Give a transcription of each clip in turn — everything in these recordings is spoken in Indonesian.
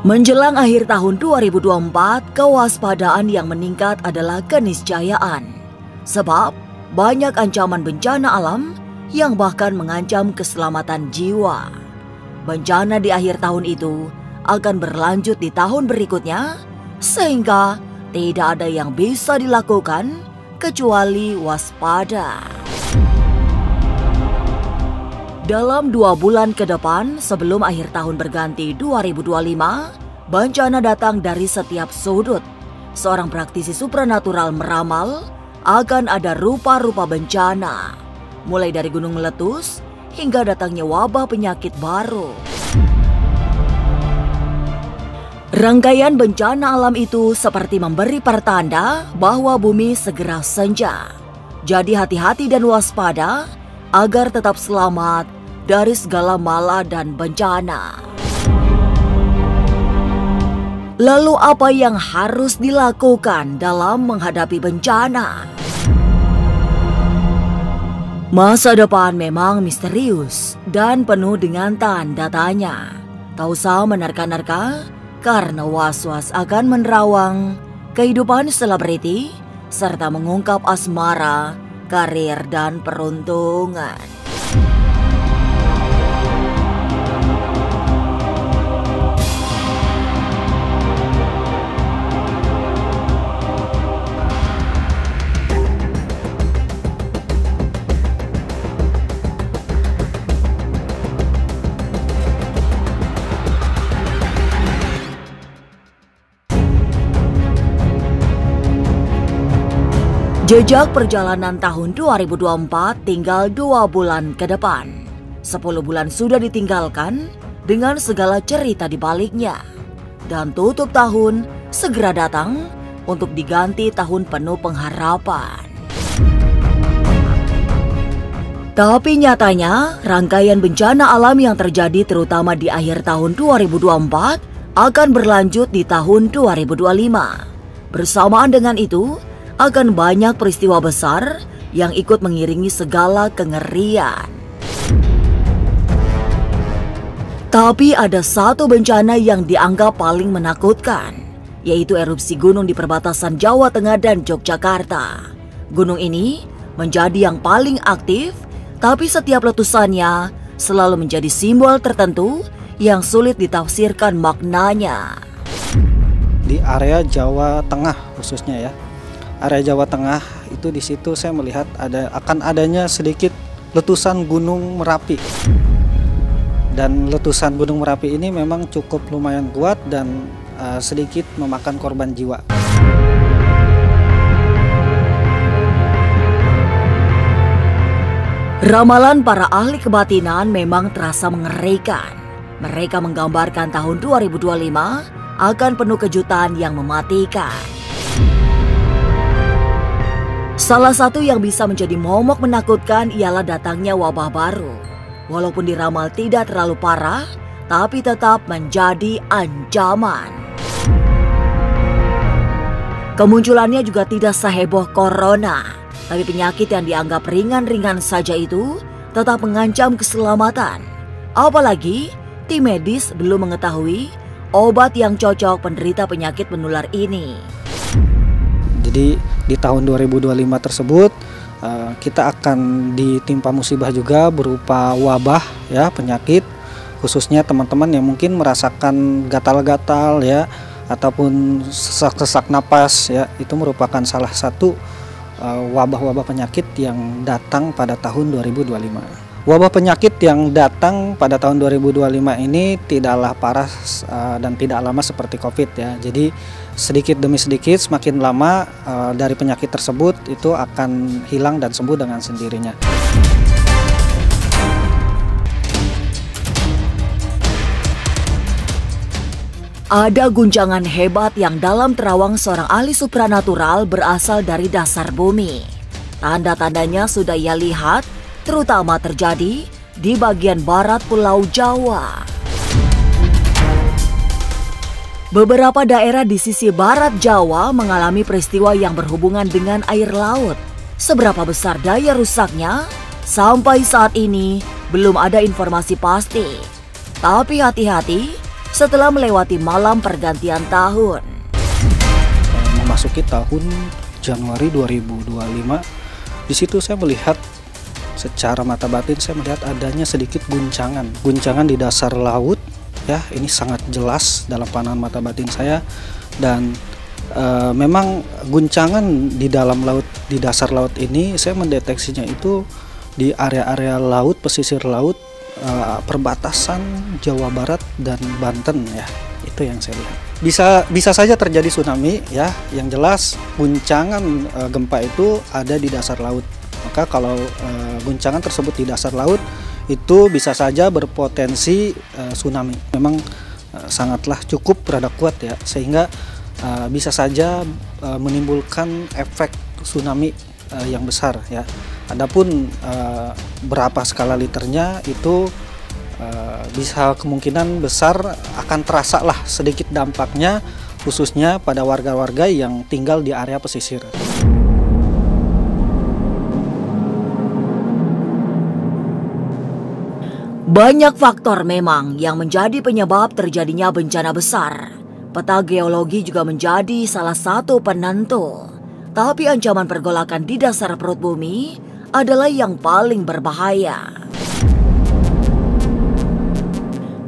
Menjelang akhir tahun 2024, kewaspadaan yang meningkat adalah keniscayaan. Sebab banyak ancaman bencana alam yang bahkan mengancam keselamatan jiwa. Bencana di akhir tahun itu akan berlanjut di tahun berikutnya, sehingga tidak ada yang bisa dilakukan kecuali waspada. Dalam 2 bulan ke depan sebelum akhir tahun berganti 2025, bencana datang dari setiap sudut. Seorang praktisi supranatural meramal akan ada rupa-rupa bencana, mulai dari gunung meletus hingga datangnya wabah penyakit baru. Rangkaian bencana alam itu seperti memberi pertanda bahwa bumi segera senja. Jadi hati-hati dan waspada agar tetap selamat dari segala mala dan bencana. Lalu apa yang harus dilakukan dalam menghadapi bencana? Masa depan memang misterius dan penuh dengan tanda tanya. Tak usah menerka-nerka karena was-was akan menerawang kehidupan selebriti serta mengungkap asmara, karir, dan peruntungan. Jejak perjalanan tahun 2024 tinggal 2 bulan ke depan. 10 bulan sudah ditinggalkan dengan segala cerita di baliknya. Dan tutup tahun segera datang untuk diganti tahun penuh pengharapan. Tapi nyatanya rangkaian bencana alam yang terjadi terutama di akhir tahun 2024 akan berlanjut di tahun 2025. Bersamaan dengan itu, akan banyak peristiwa besar yang ikut mengiringi segala kengerian. Tapi ada satu bencana yang dianggap paling menakutkan, yaitu erupsi gunung di perbatasan Jawa Tengah dan Yogyakarta. Gunung ini menjadi yang paling aktif, tapi setiap letusannya selalu menjadi simbol tertentu yang sulit ditafsirkan maknanya. Di area Jawa Tengah khususnya ya. Area Jawa Tengah itu di situ saya melihat akan adanya sedikit letusan Gunung Merapi. Dan letusan Gunung Merapi ini memang cukup lumayan kuat dan sedikit memakan korban jiwa. Ramalan para ahli kebatinan memang terasa mengerikan. Mereka menggambarkan tahun 2025 akan penuh kejutan yang mematikan. Salah satu yang bisa menjadi momok menakutkan ialah datangnya wabah baru. Walaupun diramal tidak terlalu parah, tapi tetap menjadi ancaman. Kemunculannya juga tidak seheboh corona, tapi penyakit yang dianggap ringan-ringan saja itu tetap mengancam keselamatan. Apalagi tim medis belum mengetahui obat yang cocok penderita penyakit menular ini. Jadi di tahun 2025 tersebut kita akan ditimpa musibah juga berupa wabah ya, penyakit, khususnya teman-teman yang mungkin merasakan gatal-gatal ya ataupun sesak-sesak napas ya, itu merupakan salah satu wabah-wabah penyakit yang datang pada tahun 2025. Wabah penyakit yang datang pada tahun 2025 ini tidaklah parah dan tidak lama seperti COVID ya. Jadi sedikit demi sedikit semakin lama dari penyakit tersebut itu akan hilang dan sembuh dengan sendirinya. Ada guncangan hebat yang dalam terawang seorang ahli supranatural berasal dari dasar bumi. Tanda-tandanya sudah ia lihat, terutama terjadi di bagian barat Pulau Jawa. Beberapa daerah di sisi barat Jawa mengalami peristiwa yang berhubungan dengan air laut. Seberapa besar daya rusaknya? Sampai saat ini belum ada informasi pasti. Tapi hati-hati, setelah melewati malam pergantian tahun. Memasuki tahun Januari 2025, di situ saya melihat secara mata batin, saya melihat adanya sedikit guncangan di dasar laut, ya. Ini sangat jelas dalam pandangan mata batin saya, dan memang guncangan di dalam laut, di dasar laut ini saya mendeteksinya itu di area-area laut, pesisir laut, perbatasan Jawa Barat dan Banten, ya. Itu yang saya lihat. Bisa saja terjadi tsunami, ya. Yang jelas guncangan gempa itu ada di dasar laut. Maka kalau guncangan tersebut di dasar laut itu bisa saja berpotensi tsunami. Memang sangatlah cukup rada kuat, ya, sehingga bisa saja menimbulkan efek tsunami yang besar, ya. Adapun berapa skala liternya itu bisa kemungkinan besar akan terasa lah sedikit dampaknya, khususnya pada warga-warga yang tinggal di area pesisir. Banyak faktor memang yang menjadi penyebab terjadinya bencana besar. Peta geologi juga menjadi salah satu penentu. Tapi ancaman pergolakan di dasar perut bumi adalah yang paling berbahaya.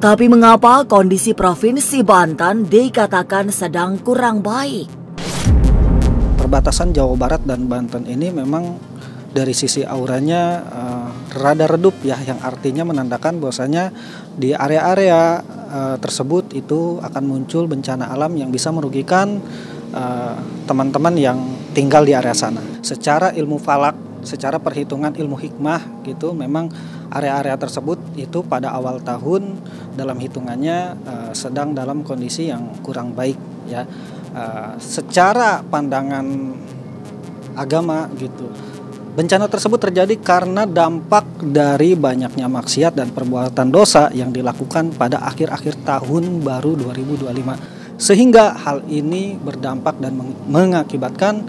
Tapi mengapa kondisi Provinsi Banten dikatakan sedang kurang baik? Perbatasan Jawa Barat dan Banten ini memang dari sisi auranya rada redup, ya, yang artinya menandakan bahwasanya di area-area tersebut itu akan muncul bencana alam yang bisa merugikan teman-teman yang tinggal di area sana. Secara ilmu falak, secara perhitungan ilmu hikmah gitu, memang area-area tersebut itu pada awal tahun dalam hitungannya sedang dalam kondisi yang kurang baik, ya. Secara pandangan agama gitu, bencana tersebut terjadi karena dampak dari banyaknya maksiat dan perbuatan dosa yang dilakukan pada akhir-akhir tahun baru 2025. Sehingga hal ini berdampak dan mengakibatkan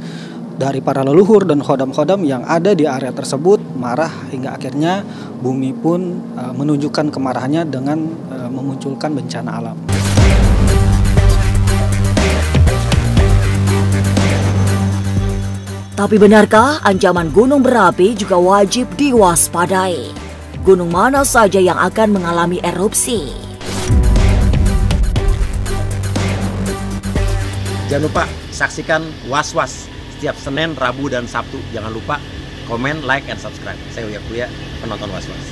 dari para leluhur dan khodam-khodam yang ada di area tersebut marah, hingga akhirnya bumi pun menunjukkan kemarahannya dengan memunculkan bencana alam. Tapi benarkah ancaman gunung berapi juga wajib diwaspadai? Gunung mana saja yang akan mengalami erupsi? Jangan lupa saksikan Was-Was setiap Senin, Rabu, dan Sabtu. Jangan lupa komen, like, and subscribe. Saya Uya Kuya, penonton Was-Was.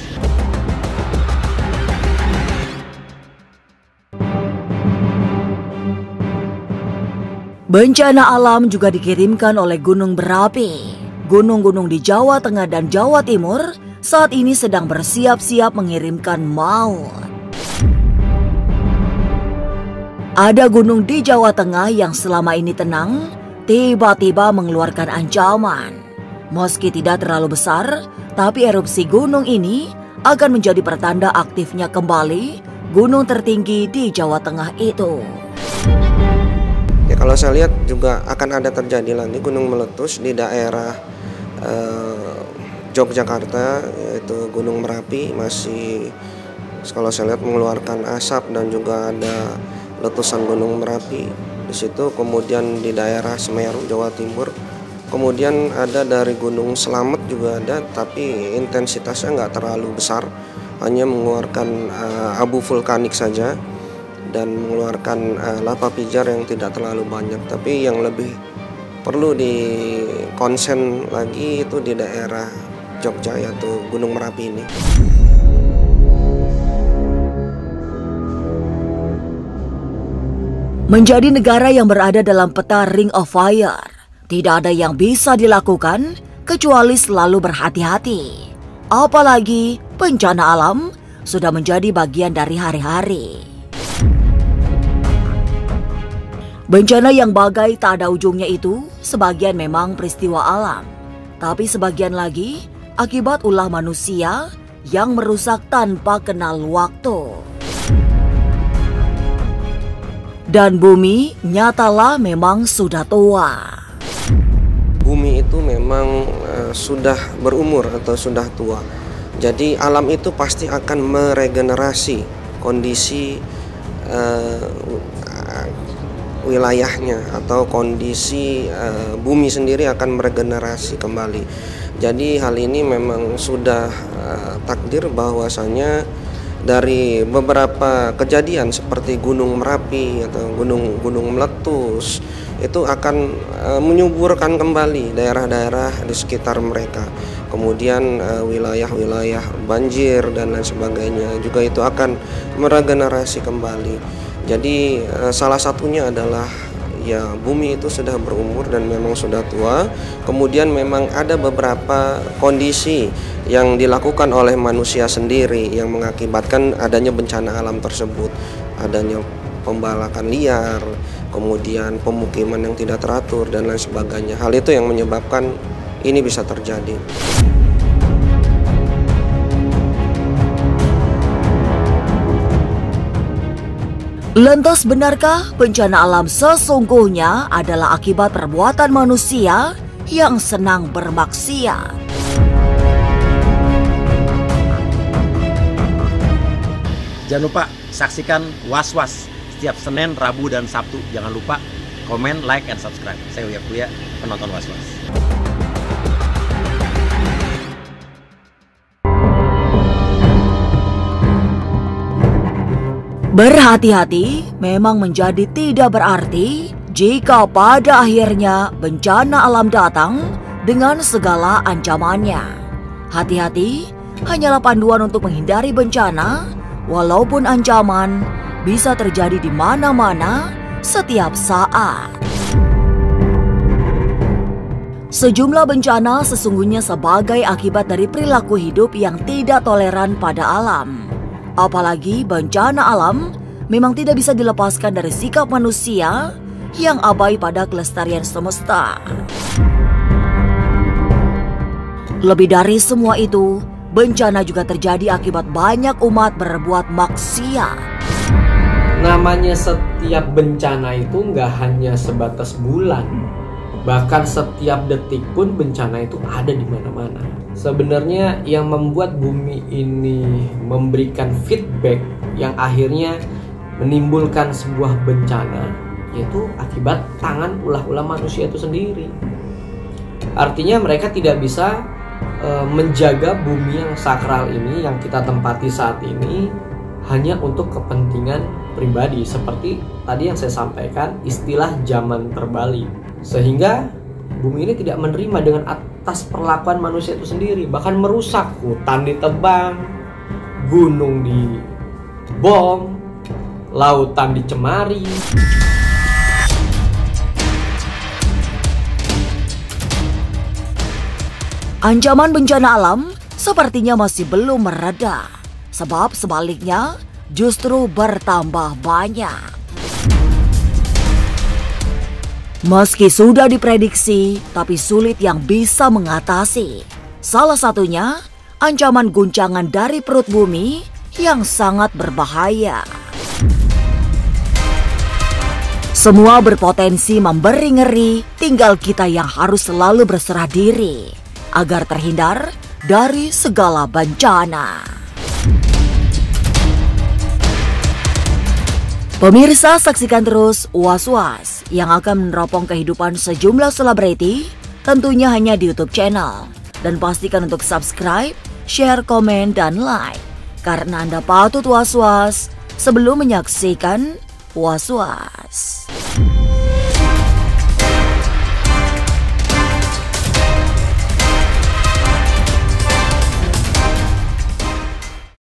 Bencana alam juga dikirimkan oleh gunung berapi. Gunung-gunung di Jawa Tengah dan Jawa Timur saat ini sedang bersiap-siap mengirimkan maut. Ada gunung di Jawa Tengah yang selama ini tenang, tiba-tiba mengeluarkan ancaman. Meski tidak terlalu besar, tapi erupsi gunung ini akan menjadi pertanda aktifnya kembali gunung tertinggi di Jawa Tengah itu. Ya, kalau saya lihat juga akan ada terjadi lagi gunung meletus di daerah Yogyakarta, yaitu Gunung Merapi, masih kalau saya lihat mengeluarkan asap dan juga ada letusan Gunung Merapi di situ. Kemudian di daerah Semeru, Jawa Timur, kemudian ada dari Gunung Slamet juga ada, tapi intensitasnya nggak terlalu besar, hanya mengeluarkan abu vulkanik saja dan mengeluarkan lava pijar yang tidak terlalu banyak. Tapi yang lebih perlu dikonsen lagi itu di daerah Jogja, yaitu Gunung Merapi ini. Menjadi negara yang berada dalam peta Ring of Fire, tidak ada yang bisa dilakukan kecuali selalu berhati-hati. Apalagi bencana alam sudah menjadi bagian dari hari-hari. Bencana yang bagai tak ada ujungnya itu sebagian memang peristiwa alam, tapi sebagian lagi akibat ulah manusia yang merusak tanpa kenal waktu. Dan bumi nyatalah memang sudah tua. Bumi itu memang sudah berumur atau sudah tua. Jadi alam itu pasti akan meregenerasi kondisi wilayahnya atau kondisi bumi sendiri akan meregenerasi kembali. Jadi hal ini memang sudah takdir bahwasanya dari beberapa kejadian seperti Gunung Merapi atau gunung meletus itu akan menyuburkan kembali daerah-daerah di sekitar mereka. Kemudian wilayah-wilayah banjir dan lain sebagainya juga itu akan meregenerasi kembali. Jadi salah satunya adalah ya bumi itu sudah berumur dan memang sudah tua. Kemudian memang ada beberapa kondisi yang dilakukan oleh manusia sendiri yang mengakibatkan adanya bencana alam tersebut. Adanya pembalakan liar, kemudian pemukiman yang tidak teratur dan lain sebagainya. Hal itu yang menyebabkan ini bisa terjadi. Lantas benarkah bencana alam sesungguhnya adalah akibat perbuatan manusia yang senang bermaksiat? Jangan lupa saksikan Was-Was setiap Senin, Rabu, dan Sabtu. Jangan lupa komen, like, and subscribe. Saya Uya Kuya, penonton Was-Was. Berhati-hati memang menjadi tidak berarti jika pada akhirnya bencana alam datang dengan segala ancamannya. Hati-hati hanyalah panduan untuk menghindari bencana, walaupun ancaman bisa terjadi di mana-mana setiap saat. Sejumlah bencana sesungguhnya sebagai akibat dari perilaku hidup yang tidak toleran pada alam. Apalagi bencana alam memang tidak bisa dilepaskan dari sikap manusia yang abai pada kelestarian semesta. Lebih dari semua itu, bencana juga terjadi akibat banyak umat berbuat maksiat. Namanya setiap bencana itu nggak hanya sebatas bulan, bahkan setiap detik pun bencana itu ada di mana-mana. Sebenarnya yang membuat bumi ini memberikan feedback yang akhirnya menimbulkan sebuah bencana, yaitu akibat tangan ulah-ulah manusia itu sendiri. Artinya mereka tidak bisa menjaga bumi yang sakral ini, yang kita tempati saat ini, hanya untuk kepentingan pribadi. Seperti tadi yang saya sampaikan, istilah zaman terbalik. Sehingga bumi ini tidak menerima dengan atas perlakuan manusia itu sendiri. Bahkan merusak, hutan ditebang, gunung dibom, lautan dicemari. Ancaman bencana alam sepertinya masih belum mereda, sebab sebaliknya justru bertambah banyak. Meski sudah diprediksi, tapi sulit yang bisa mengatasi. Salah satunya, ancaman guncangan dari perut bumi yang sangat berbahaya. Semua berpotensi memberi ngeri, tinggal kita yang harus selalu berserah diri agar terhindar dari segala bencana. Pemirsa, saksikan terus Was-Was yang akan meneropong kehidupan sejumlah selebriti, tentunya hanya di YouTube channel. Dan pastikan untuk subscribe, share, komen, dan like, karena Anda patut was-was sebelum menyaksikan Was-Was.